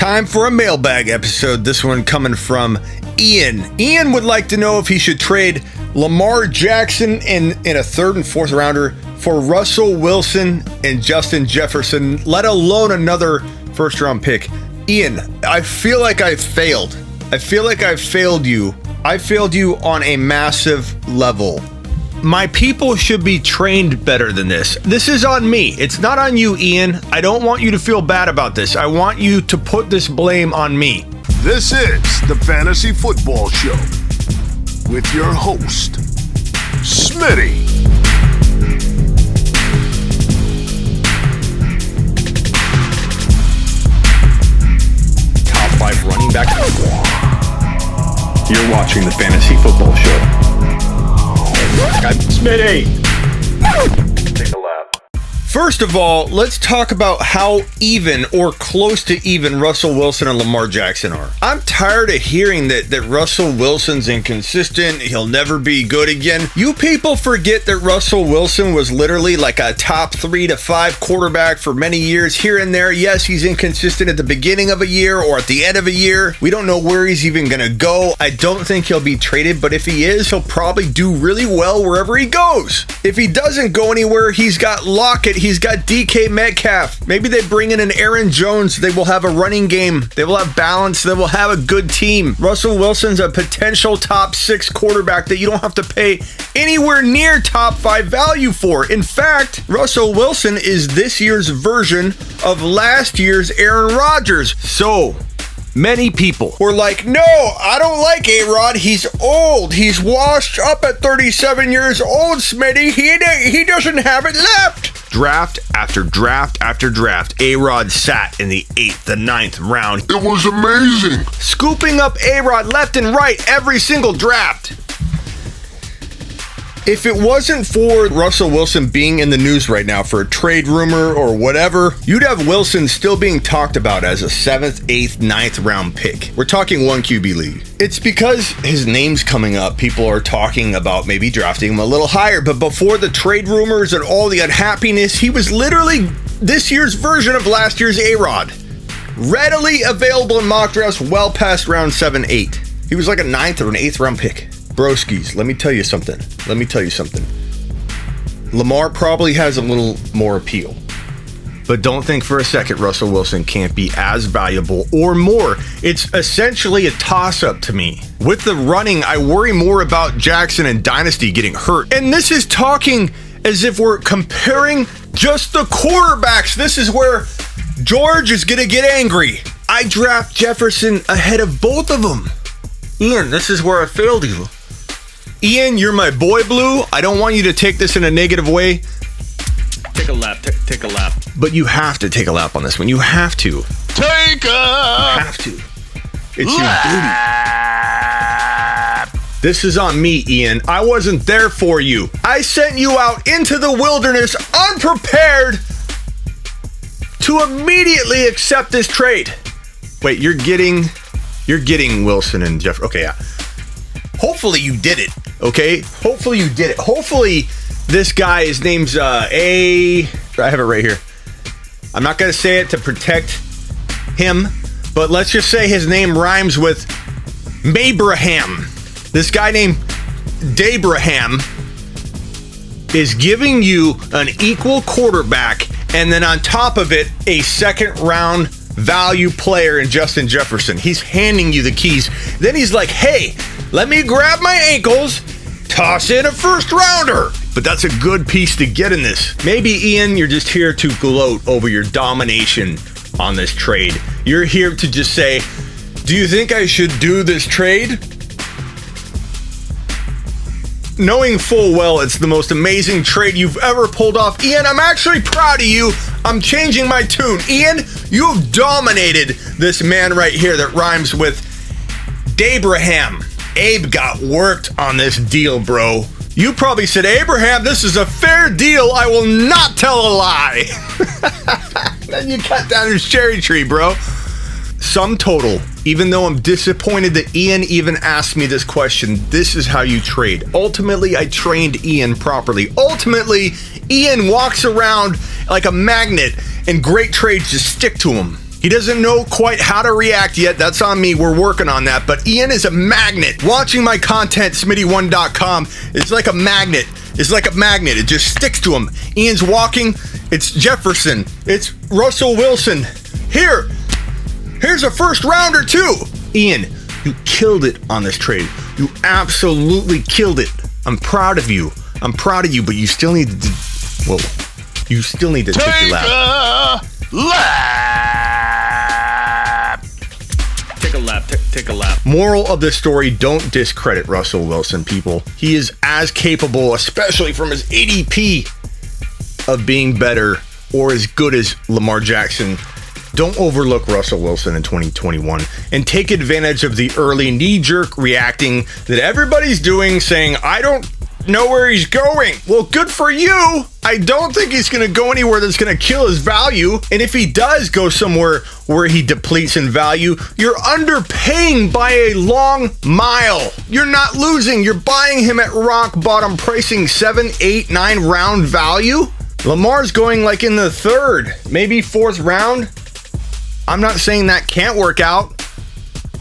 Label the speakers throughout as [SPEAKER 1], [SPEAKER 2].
[SPEAKER 1] Time for a mailbag episode. This one coming from Ian. Ian would like to know if he should trade Lamar Jackson in a third and fourth rounder for Russell Wilson and Justin Jefferson, let alone another first round pick. Ian, I feel like I've failed. I feel like I've failed you. I failed you on a massive level. My people should be trained better than this. This is on me. It's not on you, Ian. I don't want you to feel bad about this. I want you to put this blame on me.
[SPEAKER 2] This is the Fantasy Football Show with your host, Smitty.
[SPEAKER 1] Top 5 running back.
[SPEAKER 3] You're watching the Fantasy Football Show.
[SPEAKER 1] I'm Smitty.
[SPEAKER 3] Take a lap.
[SPEAKER 1] First of all, let's talk about how even or close to even Russell Wilson and Lamar Jackson are. I'm tired of hearing that Russell Wilson's inconsistent. He'll never be good again. You people forget that Russell Wilson was literally like a top 3 to 5 quarterback for many years here and there. Yes, he's inconsistent at the beginning of a year or at the end of a year. We don't know where he's even going to go. I don't think he'll be traded, but if he is, he'll probably do really well wherever he goes. If he doesn't go anywhere, he's got Lockett. He's got DK Metcalf. Maybe they bring in an Aaron Jones. They will have a running game. They will have balance. They will have a good team. Russell Wilson's a potential top 6 quarterback that you don't have to pay anywhere near top 5 value for. In fact, Russell Wilson is this year's version of last year's Aaron Rodgers. So many people were like, no, I don't like A-Rod. He's old. He's washed up at 37 years old, Smitty. He doesn't have it left. Draft after draft after draft, A-Rod sat in the 8th, the 9th round.
[SPEAKER 2] It was amazing.
[SPEAKER 1] Scooping up A-Rod left and right every single draft. If it wasn't for Russell Wilson being in the news right now for a trade rumor or whatever, you'd have Wilson still being talked about as a 7th, 8th, 9th round pick. We're talking 1 QB league. It's because his name's coming up. People are talking about maybe drafting him a little higher, but before the trade rumors and all the unhappiness, he was literally this year's version of last year's A-Rod. Readily available in mock drafts well past round 7, 8. He was like a 9th or an 8th round pick. Broskies, let me tell you something. Lamar probably has a little more appeal. But don't think for a second Russell Wilson can't be as valuable or more. It's essentially a toss-up to me. With the running, I worry more about Jackson and Dynasty getting hurt. And this is talking as if we're comparing just the quarterbacks. This is where George is going to get angry. I draft Jefferson ahead of both of them. Ian, this is where I failed you. Ian, you're my boy blue. I don't want you to take this in a negative way.
[SPEAKER 3] Take a lap. Take a lap.
[SPEAKER 1] But you have to take a lap on this one. You have to.
[SPEAKER 2] Take a...
[SPEAKER 1] You have to. It's your duty. This is on me, Ian. I wasn't there for you. I sent you out into the wilderness unprepared to immediately accept this trade. Wait, you're getting Wilson and Jeff. Okay, yeah. Hopefully you did it, okay? Hopefully you did it. Hopefully this guy, his name's I have it right here. I'm not going to say it to protect him, but let's just say his name rhymes with Mabraham. This guy named Dabraham is giving you an equal quarterback and then on top of it, a second round value player in Justin Jefferson. He's handing you the keys. Then he's like, hey, let me grab my ankles, toss in a first rounder. But that's a good piece to get in this. Maybe, Ian, you're just here to gloat over your domination on this trade. You're here to just say, do you think I should do this trade? Knowing full well it's the most amazing trade you've ever pulled off. Ian, I'm actually proud of you. I'm changing my tune. Ian, you've dominated this man right here that rhymes with Dabraham. Abe got worked on this deal, bro. You probably said, Abraham, this is a fair deal. I will not tell a lie. Then you cut down his cherry tree, bro. Sum total, even though I'm disappointed that Ian even asked me this question, this is how you trade. Ultimately, I trained Ian properly. Ultimately, Ian walks around like a magnet and great trades just stick to him. He doesn't know quite how to react yet. That's on me. We're working on that. But Ian is a magnet. Watching my content, Smitty1.com, is like a magnet. It's like a magnet. It just sticks to him. Ian's walking. It's Jefferson. It's Russell Wilson. Here's a first rounder too. Ian, you killed it on this trade. You absolutely killed it. I'm proud of you. But you still need to. Whoa. You still need to take your lap.
[SPEAKER 3] Take a lap. Take a lap.
[SPEAKER 1] Moral of the story, don't discredit Russell Wilson, people. He is as capable, especially from his ADP, of being better or as good as Lamar Jackson. Don't overlook Russell Wilson in 2021 and take advantage of the early knee-jerk reacting that everybody's doing, saying, I don't know where he's going. Well, good for you. I don't think he's going to go anywhere that's going to kill his value. And if he does go somewhere where he depletes in value, you're underpaying by a long mile. You're not losing. You're buying him at rock bottom pricing, 7, 8, 9 round value. Lamar's going like in the 3rd, maybe 4th round. I'm not saying that can't work out,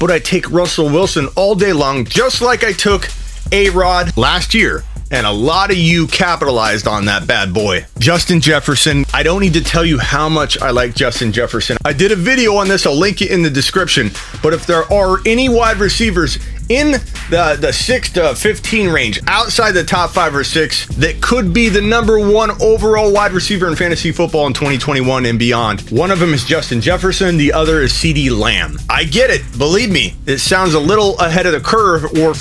[SPEAKER 1] but I take Russell Wilson all day long, just like I took A-Rod last year. And a lot of you capitalized on that bad boy. Justin Jefferson. I don't need to tell you how much I like Justin Jefferson. I did a video on this. I'll link it in the description. But if there are any wide receivers in the 6 to 15 range, outside the top 5 or 6, that could be the number 1 overall wide receiver in fantasy football in 2021 and beyond, one of them is Justin Jefferson. The other is Ceedee Lamb. I get it. Believe me, it sounds a little ahead of the curve, or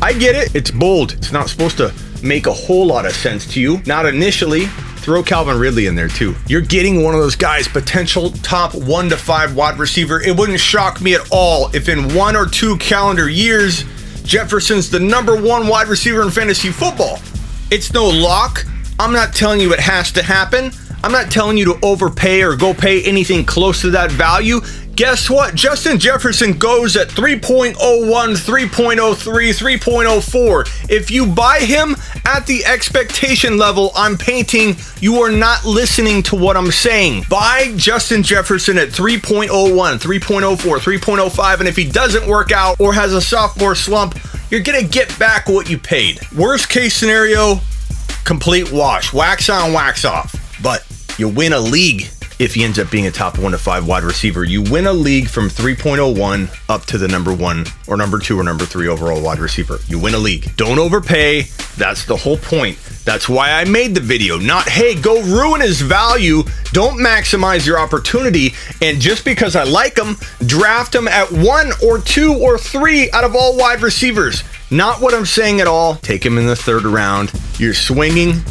[SPEAKER 1] I get it. It's bold. It's not supposed to make a whole lot of sense to you. Not initially. Throw Calvin Ridley in there too. You're getting one of those guys, potential top 1 to 5 wide receiver. It wouldn't shock me at all if in 1 or 2 calendar years, Jefferson's the number 1 wide receiver in fantasy football. It's no lock. I'm not telling you it has to happen. I'm not telling you to overpay or go pay anything close to that value. Guess what? Justin Jefferson goes at 3.01, 3.03, 3.04. If you buy him at the expectation level I'm painting, you are not listening to what I'm saying. Buy Justin Jefferson at 3.01, 3.04, 3.05, and if he doesn't work out or has a sophomore slump, you're going to get back what you paid. Worst case scenario, complete wash. Wax on, wax off. But you win a league if he ends up being a top 1 to 5 wide receiver. You win a league from 3.01 up to the number 1 or number 2 or number 3 overall wide receiver. You win a league. Don't overpay. That's the whole point. That's why I made the video. Not, hey, go ruin his value. Don't maximize your opportunity. And just because I like him, draft him at 1 or 2 or 3 out of all wide receivers. Not what I'm saying at all. Take him in the 3rd round. You're swinging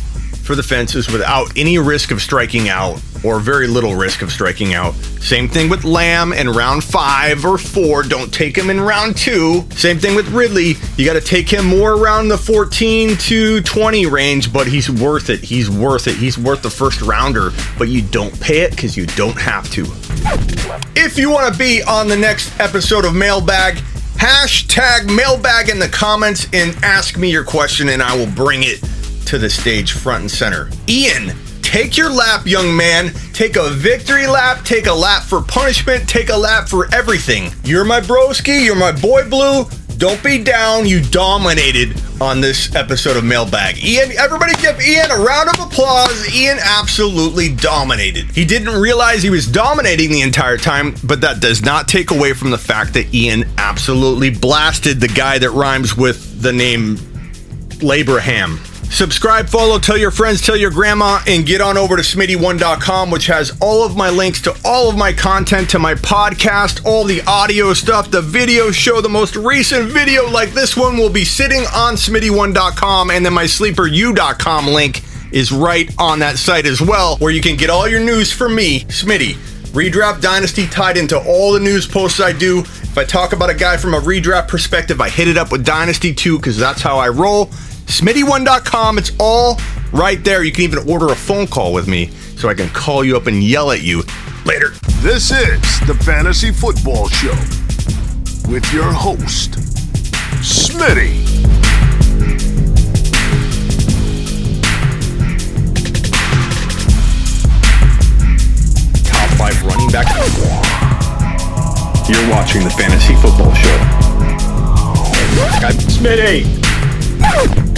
[SPEAKER 1] for the fences without any risk of striking out, or very little risk of striking out. Same thing with Lamb in round 5 or 4. Don't take him in round 2. Same thing with Ridley. You got to take him more around the 14 to 20 range, but he's worth it. He's worth it. He's worth the first rounder, but you don't pay it because you don't have to. If you want to be on the next episode of Mailbag, hashtag Mailbag in the comments and ask me your question, and I will bring it to the stage front and center. Ian, take your lap, young man. Take a victory lap. Take a lap for punishment. Take a lap for everything. You're my broski. You're my boy blue. Don't be down. You dominated on this episode of Mailbag. Ian, everybody give Ian a round of applause. Ian absolutely dominated. He didn't realize he was dominating the entire time, but that does not take away from the fact that Ian absolutely blasted the guy that rhymes with the name Labraham. Subscribe, follow, tell your friends, tell your grandma, and get on over to Smitty1.com, which has all of my links to all of my content, to my podcast, all the audio stuff, the video show. The most recent video like this one will be sitting on Smitty1.com, and then my SleeperU.com link is right on that site as well, where you can get all your news from me, Smitty. Redraft Dynasty tied into all the news posts I do. If I talk about a guy from a redraft perspective, I hit it up with Dynasty too, because that's how I roll. Smitty1.com, it's all right there. You can even order a phone call with me so I can call you up and yell at you. Later.
[SPEAKER 2] This is the Fantasy Football Show with your host, Smitty.
[SPEAKER 3] Top 5 running
[SPEAKER 1] running back.
[SPEAKER 3] You're watching the Fantasy Football Show.
[SPEAKER 4] Smitty!